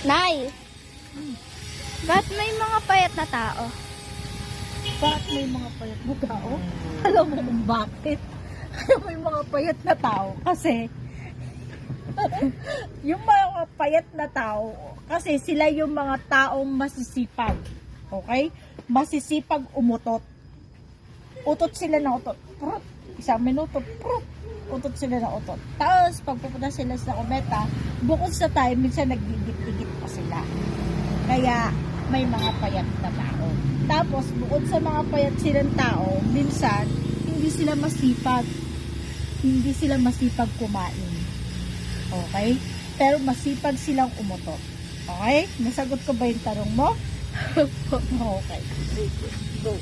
Nay, ba't may mga payat na tao? Bakit may mga payat na tao? Alam mo kung bakit? May mga payat na tao kasi yung mga payat na tao kasi sila yung mga taong masisipag. Okay? Masisipag umutot. Utot sila ng utot. Prut. Isang minuto. Prut. Utot sila ng utot. Tapos pag pupunta sila sa kometa, bukod sa time, minsan nagdidikit-dikit pa sila. Kaya may mga payat na tao. Tapos bukod sa mga payat silang tao, minsan hindi sila masipag. Hindi sila masipag kumain. Okay? Pero masipag silang umutot. Okay? Nasagot ko ba yung tanong mo? Okay. Go.